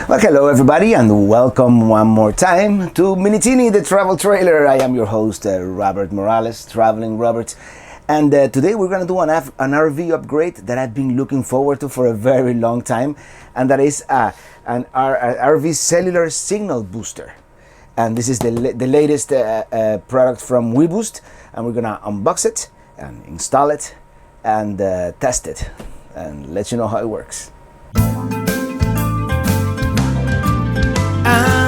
Well, hello everybody and welcome one more time to Minitini the Travel Trailer. I am your host, Robert Morales, Traveling Robert. And today we're going to do an RV upgrade that I've been looking forward to for a very long time. And that is an RV cellular signal booster. And this is the latest product from WeBoost. And we're going to unbox it and install it and test it and let you know how it works.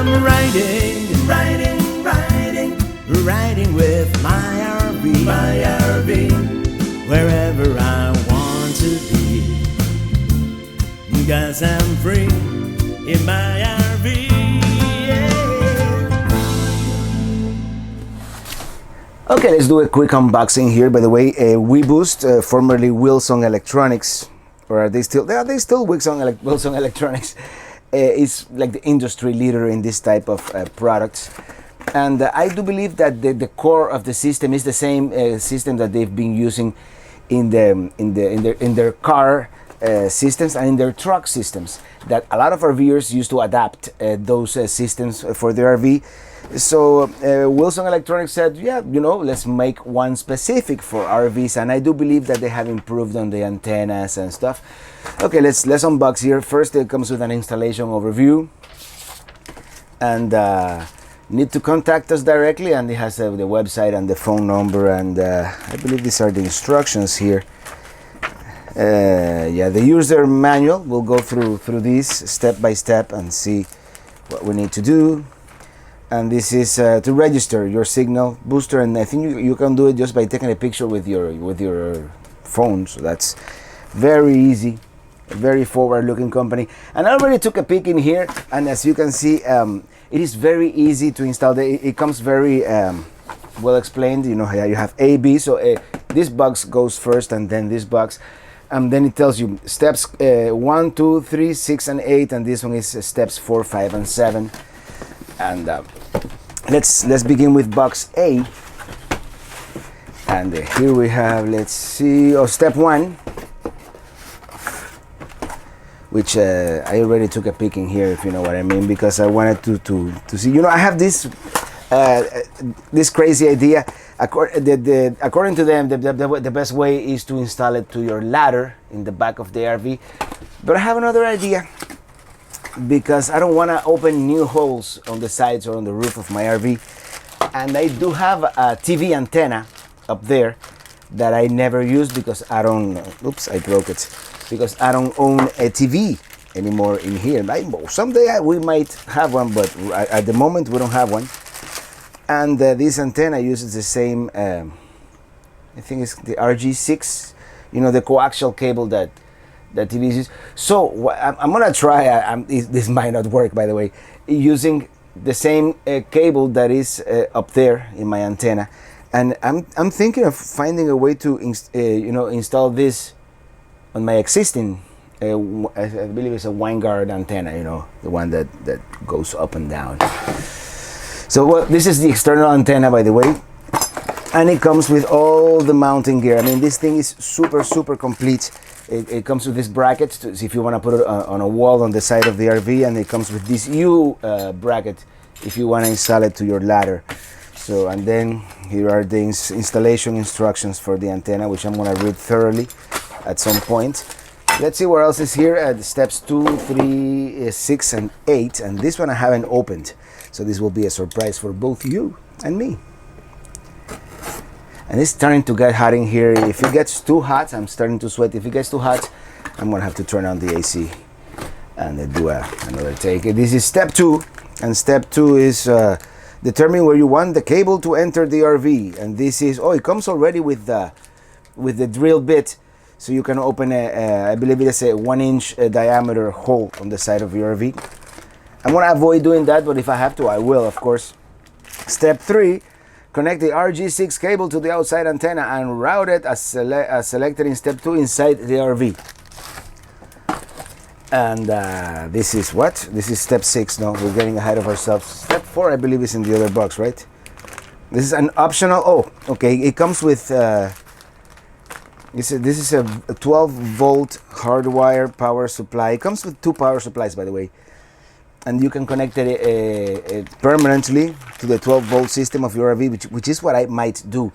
I'm riding with my RV, wherever I want to be, 'cause I'm free in my RV, yeah. Okay, let's do a quick unboxing here. By the way, WeBoost, formerly Wilson Electronics, or are they still Wilson Electronics, is like the industry leader in this type of products. And I do believe that the core of the system is the same system that they've been using in their car systems and in their truck systems. That a lot of RVers used to adapt those systems for their RV. So Wilson Electronics said, yeah, let's make one specific for RVs, and I do believe that they have improved on the antennas and stuff. Okay, let's unbox here. First, it comes with an installation overview, and need to contact us directly, and it has the website and the phone number, and I believe these are the instructions here. Yeah, the user manual. We'll go through these step by step and see what we need to do. And this is to register your signal booster, and I think you can do it just by taking a picture with your phone. So that's very easy, a very forward-looking company. And I already took a peek in here, and as you can see, it is very easy to install. It comes very well explained. You have A, B. So this box goes first, and then this box, and then it tells you steps 1, 2, 3, 6, and 8, and this one is steps 4, 5, and 7. And let's begin with box A. And here we have, let's see, step 1, which I already took a peek in here, if you know what I mean, because I wanted to see. I have this crazy idea. According to them, the best way is to install it to your ladder in the back of the RV. But I have another idea, because I don't want to open new holes on the sides or on the roof of my RV. And I do have a TV antenna up there that I never use because I don't, oops, I broke it, because I don't own a TV anymore in here. Someday we might have one, but at the moment we don't have one. And this antenna uses the same, I think it's the RG6, the coaxial cable that TV uses. So I'm gonna try. This might not work, by the way, using the same cable that is up there in my antenna, and I'm thinking of finding a way to install this on my existing. I believe it's a Winegard antenna. The one that goes up and down. So this is the external antenna, by the way, and it comes with all the mounting gear. I mean, this thing is super complete. It comes with this bracket to see if you want to put it on a wall on the side of the RV, and it comes with this U bracket if you want to install it to your ladder. So, and then here are the installation instructions for the antenna, which I'm going to read thoroughly at some point. Let's see what else is here. Steps 2, 3, 6, and 8, and this one I haven't opened, so this will be a surprise for both you and me. And it's starting to get hot in here. If it gets too hot, I'm starting to sweat. If it gets too hot, I'm gonna have to turn on the AC and do another take. This is step 2, and step 2 is determine where you want the cable to enter the RV. And this is, it comes already with the drill bit, so you can open I believe it is a 1-inch diameter hole on the side of your RV. I'm gonna avoid doing that, but if I have to, I will, of course. Step 3. Connect the RG6 cable to the outside antenna and route it as selected in step 2 inside the RV. And this is what? This is step 6. No, we're getting ahead of ourselves. Step 4, I believe, is in the other box, right? This is an optional. Okay. It comes with. This is a 12-volt hardwire power supply. It comes with 2 power supplies, by the way. and you can connect it permanently to the 12-volt system of your RV, which is what I might do.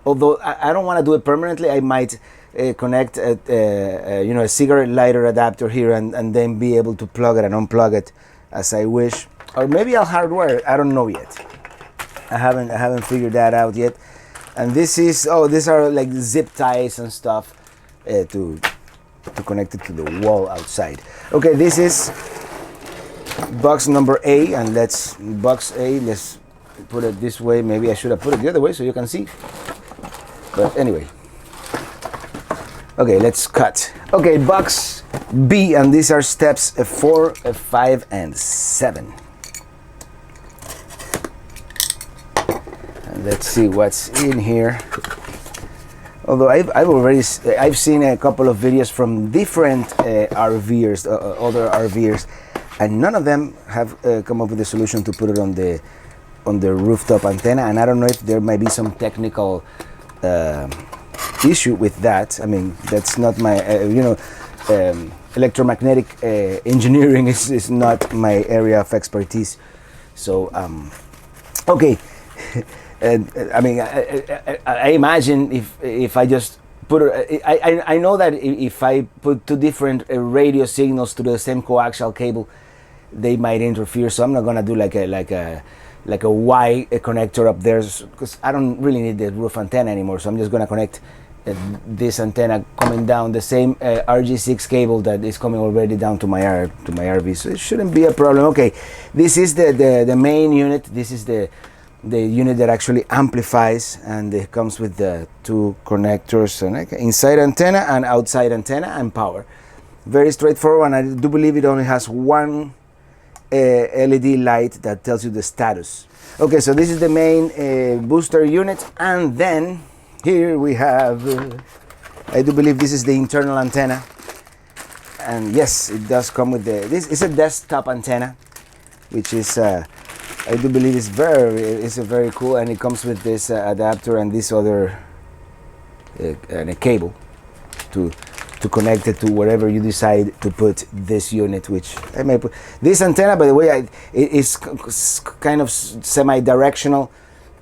Although I don't want to do it permanently, I might connect a cigarette lighter adapter here and then be able to plug it and unplug it as I wish. Or maybe I'll hardwire it. I don't know yet. I haven't figured that out yet. And this is, these are like zip ties and stuff to connect it to the wall outside. Okay, this is box number A, and let's put it this way. Maybe I should have put it the other way so you can see. But anyway. Okay, let's cut. Okay, box B, and these are steps 4, 5, and 7. And let's see what's in here. Although I've seen a couple of videos from different RVers, other RVers, and none of them have come up with a solution to put it on the rooftop antenna. And I don't know if there might be some technical issue with that. I mean, that's not my electromagnetic engineering is not my area of expertise. So okay. And I mean, I imagine if I just put it, I know that if I put two different radio signals to the same coaxial cable, they might interfere. So I'm not gonna do like a Y connector up there, because I don't really need the roof antenna anymore. So I'm just gonna connect this antenna coming down the same RG6 cable that is coming already down to my RV. So it shouldn't be a problem. Okay, this is the main unit. This is the unit that actually amplifies, and it comes with the two connectors, and inside antenna and outside antenna and power. Very straightforward, and I do believe it only has one LED light that tells you the status. Okay, so this is the main booster unit, and then here we have, I do believe this is the internal antenna, and yes, it does come with this is a desktop antenna, which is I do believe it's very cool, and it comes with this adapter and this other and a cable to connect it to wherever you decide to put this unit, which I may put. This antenna, by the way, it is kind of semi-directional.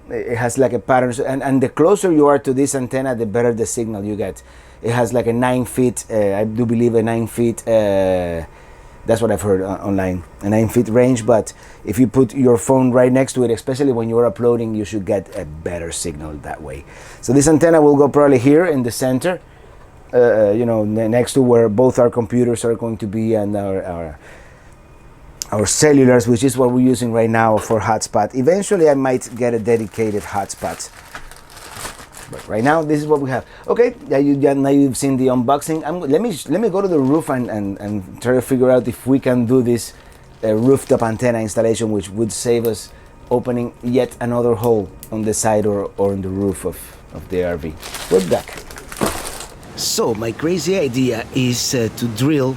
It has like a pattern, and the closer you are to this antenna, the better the signal you get. It has like a 9 feet, I do believe a 9 feet, that's what I've heard online, a 9 feet range. But if you put your phone right next to it, especially when you're uploading, you should get a better signal that way. So this antenna will go probably here in the center, next to where both our computers are going to be, and our cellulars, which is what we're using right now for hotspot. Eventually I might get a dedicated hotspot, but right now this is what we have. Okay, now you've seen the unboxing. Let me go to the roof and try to figure out if we can do this rooftop antenna installation, which would save us opening yet another hole on the side or on the roof of the RV. We're back. So my crazy idea is to drill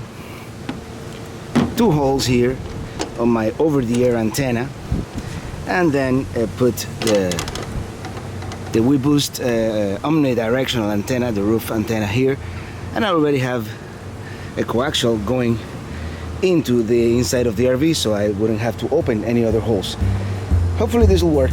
2 holes here on my over-the-air antenna, and then put the WeBoost omnidirectional antenna, the roof antenna here, and I already have a coaxial going into the inside of the RV, so I wouldn't have to open any other holes. Hopefully this will work.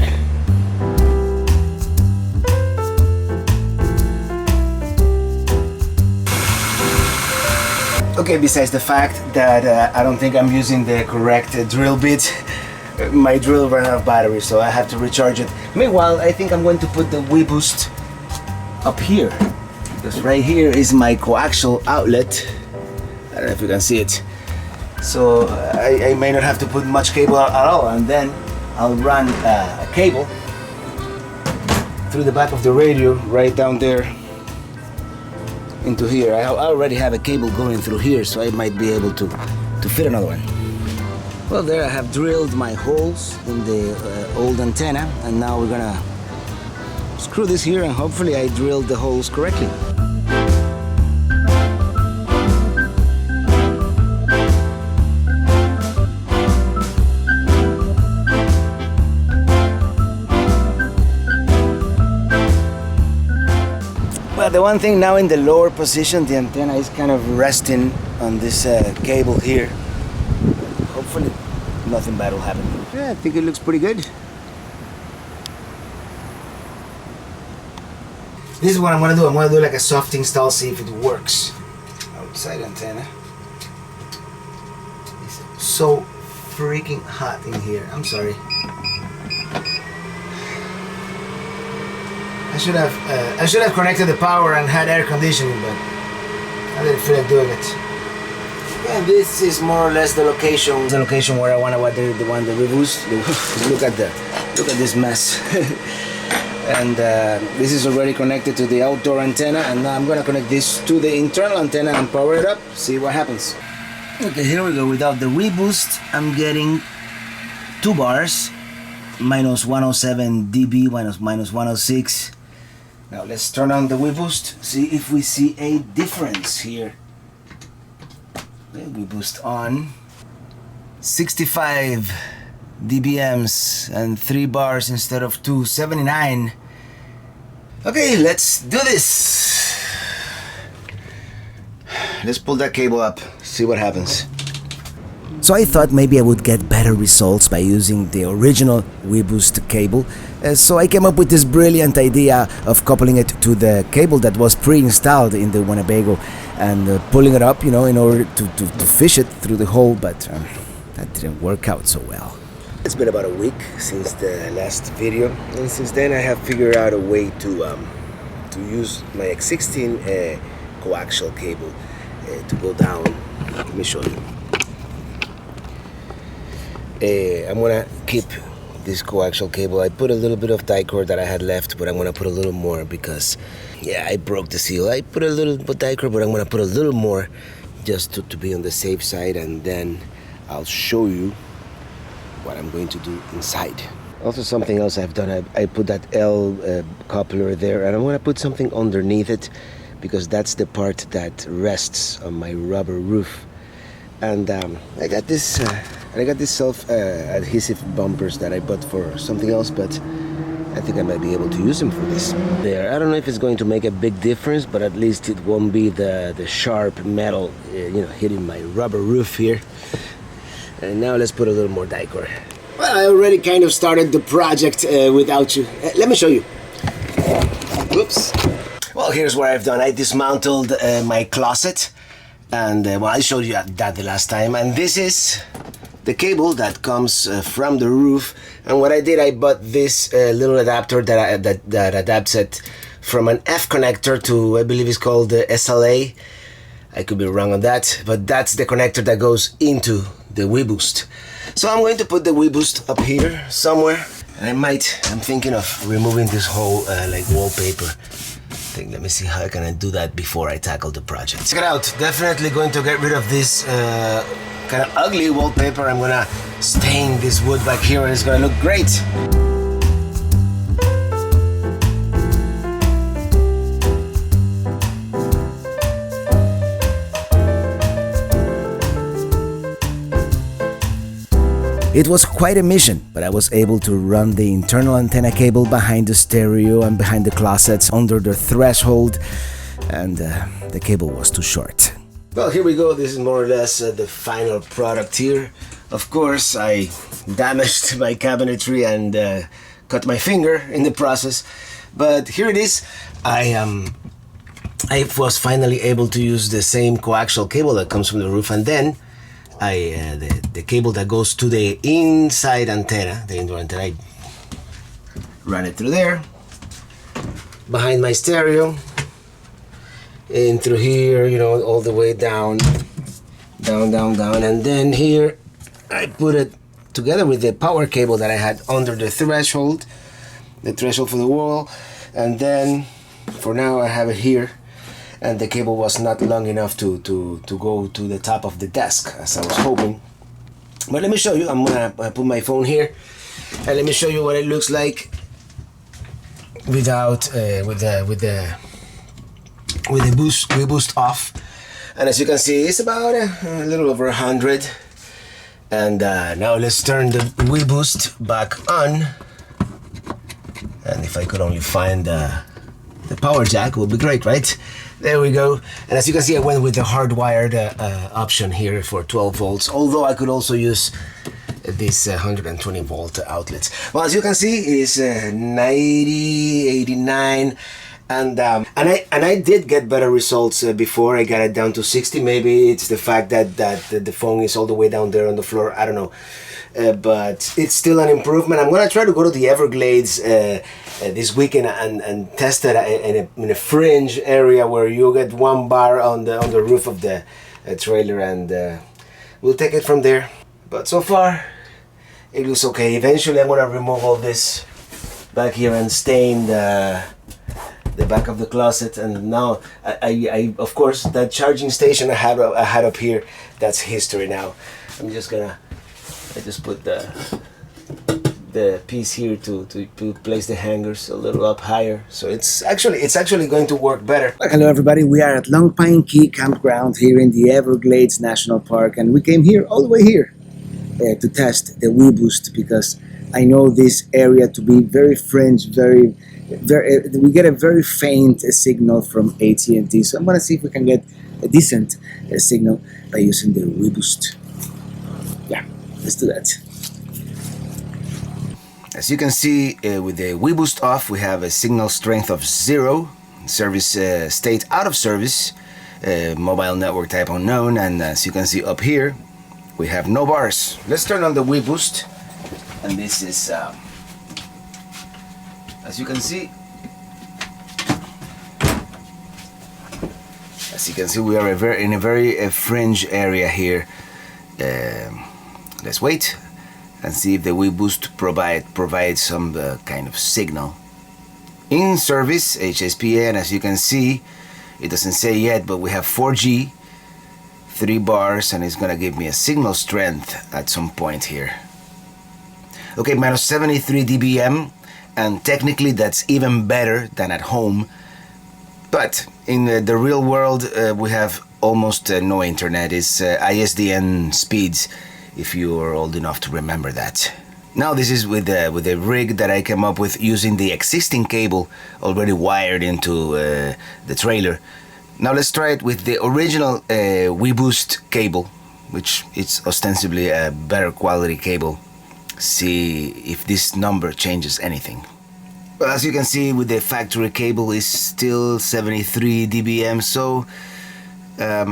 Okay, besides the fact that I don't think I'm using the correct drill bit, my drill ran out of battery, so I have to recharge it. Meanwhile, I think I'm going to put the WeBoost up here, because right here is my coaxial outlet. I don't know if you can see it. So I may not have to put much cable at all, and then I'll run a cable through the back of the radio right down there into here. I already have a cable going through here, so I might be able to fit another one. Well, there I have drilled my holes in the old antenna, and now we're gonna screw this here, and hopefully I drilled the holes correctly. Well, the one thing now, in the lower position, the antenna is kind of resting on this cable here. Hopefully nothing bad will happen. Yeah, I think it looks pretty good. This is what I'm gonna do. I'm gonna do like a soft install, see if it works. Outside antenna. It's so freaking hot in here. I'm sorry. I should have connected the power and had air conditioning, but I didn't feel like doing it. Yeah, this is more or less the location. The location where I want to the reboost. Look at this mess. And this is already connected to the outdoor antenna, and now I'm gonna connect this to the internal antenna and power it up. See what happens. Okay, here we go. Without the reboost, I'm getting 2 bars, minus 107 dB, minus 106. Now let's turn on the reboost. See if we see a difference here. Okay, reboost on. 65 dBms and 3 bars instead of 279. Okay, let's do this. Let's pull that cable up, see what happens. So I thought maybe I would get better results by using the original reboost cable. So I came up with this brilliant idea of coupling it to the cable that was pre-installed in the Winnebago and pulling it up, in order to fish it through the hole, but that didn't work out so well. It's been about a week since the last video, and since then I have figured out a way to use my X16 coaxial cable to go down. Let me show you. I'm gonna keep this coaxial cable. I put a little bit of dicord that I had left, but I'm gonna put a little more because, yeah, I broke the seal. I put a little bit dicord, but I'm gonna put a little more just to be on the safe side, and then I'll show you what I'm going to do inside. Also, something else I've done, I put that L coupler there, and I'm gonna put something underneath it because that's the part that rests on my rubber roof. And I got this self-adhesive bumpers that I bought for something else, but I think I might be able to use them for this. There, I don't know if it's going to make a big difference, but at least it won't be the sharp metal, hitting my rubber roof here. And now let's put a little more dicord. Well, I already kind of started the project without you. Let me show you. Oops. Well, here's what I've done. I dismantled my closet, and I showed you that the last time. And this is the cable that comes from the roof. And what I did, I bought this little adapter that adapts it from an F connector to, I believe it's called the SLA. I could be wrong on that, but that's the connector that goes into the reboost. So I'm going to put the reboost up here somewhere, and I'm thinking of removing this whole like wallpaper thing. Let me see how can I do that before I tackle the project. Check it out. Definitely going to get rid of this kind of ugly wallpaper. I'm gonna stain this wood back here, and it's gonna look great. It was quite a mission, but I was able to run the internal antenna cable behind the stereo and behind the closets under the threshold, and the cable was too short. Well, here we go. This is more or less the final product here. Of course, I damaged my cabinetry and cut my finger in the process, but here it is. I was finally able to use the same coaxial cable that comes from the roof, and then the cable that goes to the inside antenna, the indoor antenna, I ran it through there, behind my stereo, in through here, all the way down, and then here I put it together with the power cable that I had under the threshold for the wall, and then for now I have it here. And the cable was not long enough to go to the top of the desk as I was hoping. But let me show you. I'm gonna put my phone here, and let me show you what it looks like without with the reboost off. And as you can see, it's about a little over 100. And now let's turn the reboost back on. And if I could only find the power jack, it would be great, right? There we go. And as you can see, I went with the hardwired option here for 12 volts, although I could also use these 120 volt outlets. Well, as you can see, it's 90, 89, and I did get better results before I got it down to 60. Maybe it's the fact that the phone is all the way down there on the floor. I don't know. But it's still an improvement. I'm gonna try to go to the Everglades this weekend and test it in a fringe area where you get one bar on the roof of the trailer, and we'll take it from there. But so far it looks okay. Eventually I'm gonna remove all this back here and stain the back of the closet. And now I of course, that charging station I had up here, that's history now. I just put the piece here to place the hangers a little up higher, so it's actually going to work better. Hello everybody, we are at Long Pine Key Campground here in the Everglades National Park, and we came here all the way here to test the WeBoost, because I know this area to be very fringe, very we get a very faint signal from AT&T, so I'm gonna see if we can get a decent signal by using the WeBoost. Yeah, let's do that. As you can see, with the WeBoost off, we have a signal strength of 0, service state out of service, mobile network type unknown, and as you can see up here, we have no bars. Let's turn on the WeBoost, and this is, as you can see, we are in a very fringe area here. Let's wait and see if the WeBoost provides some kind of signal. In service, HSPA, and as you can see, it doesn't say yet, but we have 4G, 3 bars, and it's gonna give me a signal strength at some point here. Okay, minus 73 dBm, and technically that's even better than at home, but in the real world we have almost no internet. It's ISDN speeds, if you are old enough to remember that. Now this is with the rig that I came up with using the existing cable already wired into the trailer. Now let's try it with the original WeBoost cable, which is ostensibly a better quality cable. See if this number changes anything. Well, as you can see, with the factory cable is still 73 dBm, so I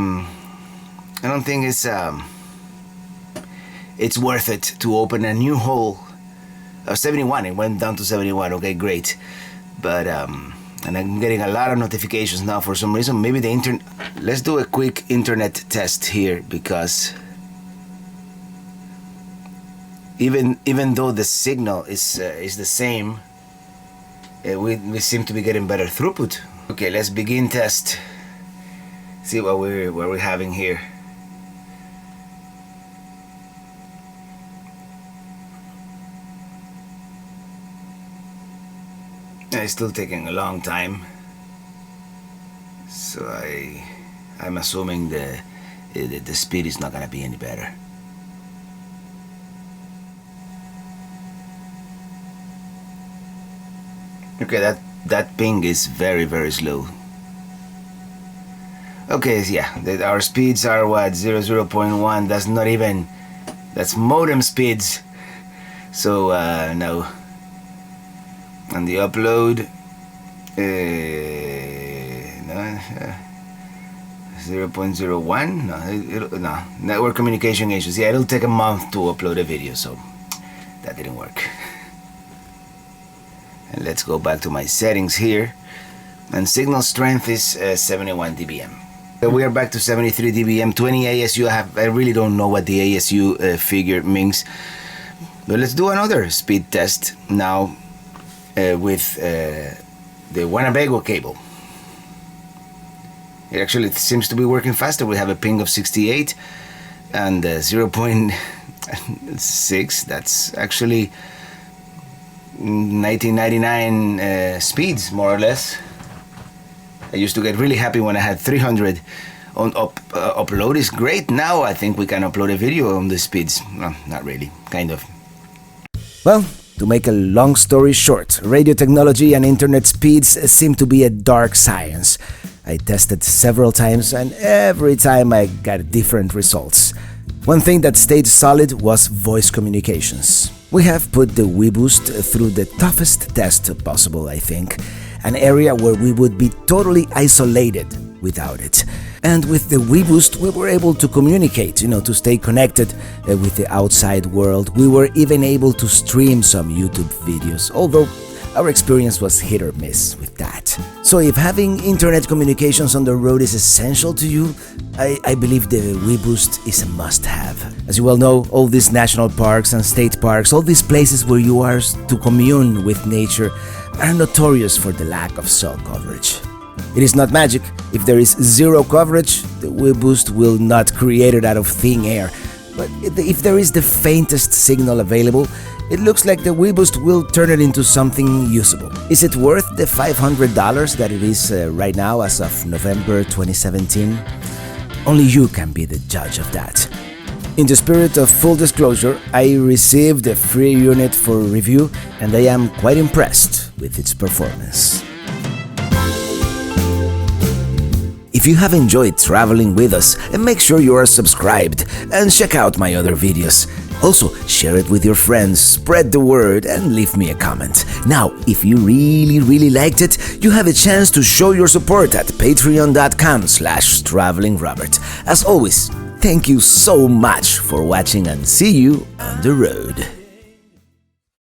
don't think it's worth it to open a new hole. 71, it went down to 71, okay, great. But and I'm getting a lot of notifications now for some reason. Maybe the internet, let's do a quick internet test here, because even though the signal is the same, we seem to be getting better throughput. Okay, let's begin test. See what we're having here. It's still taking a long time, so I'm assuming the speed is not gonna be any better. Okay, that ping is very, very slow. Okay, yeah, our speeds are what, 0.1. That's not even, that's modem speeds. So no. And the upload, 0.01. No, network communication issues. Yeah, it'll take a month to upload a video, so that didn't work. And let's go back to my settings here, and signal strength is 71 dBm. So we are back to 73 dBm, 20 ASU. I really don't know what the ASU figure means, but let's do another speed test now with the Winnebago cable. It actually seems to be working faster. We have a ping of 68 and 0.6. That's actually 1999 speeds, more or less. I used to get really happy when I had 300 on upload. Is great. Now I think we can upload a video on the speeds. Well, not really, kind of. Well, to make a long story short, radio technology and internet speeds seem to be a dark science. I tested several times, and every time I got different results. One thing that stayed solid was voice communications. We have put the WeBoost through the toughest test possible, I think, an area where we would be totally isolated without it. And with the WeBoost, we were able to communicate, to stay connected with the outside world. We were even able to stream some YouTube videos, although our experience was hit or miss with that. So if having internet communications on the road is essential to you, I believe the WeBoost is a must-have. As you well know, all these national parks and state parks, all these places where you are to commune with nature, are notorious for the lack of cell coverage. It is not magic. If there is zero coverage, the WeBoost will not create it out of thin air. But if there is the faintest signal available, it looks like the WeBoost will turn it into something usable. Is it worth the $500 that it is right now as of November 2017? Only you can be the judge of that. In the spirit of full disclosure, I received a free unit for review and I am quite impressed with its performance. If you have enjoyed traveling with us, make sure you are subscribed and check out my other videos. Also, share it with your friends, spread the word, and leave me a comment. Now, if you really liked it, you have a chance to show your support at patreon.com/travelingrobert. As always, thank you so much for watching and see you on the road.